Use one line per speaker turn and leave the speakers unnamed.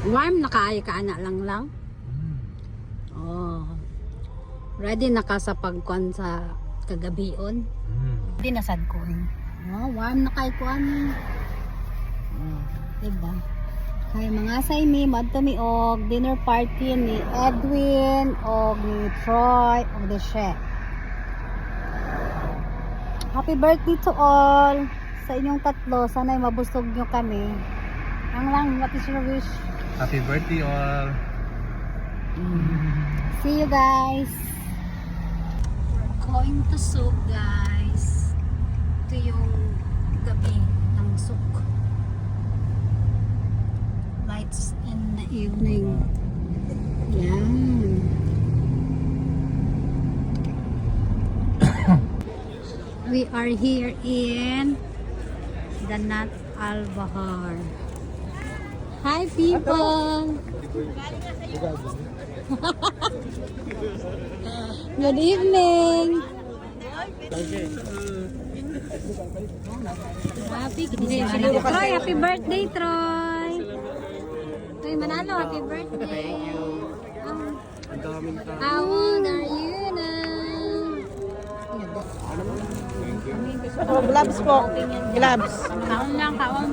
Warm na kaayo ka ana lang. Oh. Ready na ka sa pagkuan sa kagabion. Di na sad ko. Oh, warm na kay kuan. Oh, diba? Kay mga say mi madto mi og dinner party ni Edwin og ni Troy og the chef. Happy birthday to all sa inyong tatlo. Sana'y mabusog nyo kami. Ang lang, what is your wish?
Happy birthday all.
See you guys. We're going to souk guys. Ito yung gabi ng souk. Lights in the evening. Yan. We are here in Danat Al Bahar. Hi people! Good evening! Troy, happy birthday Troy! Troy Manalo, happy birthday! How old are you now?
Gloves po. Gloves.
Kaon lang, kaon.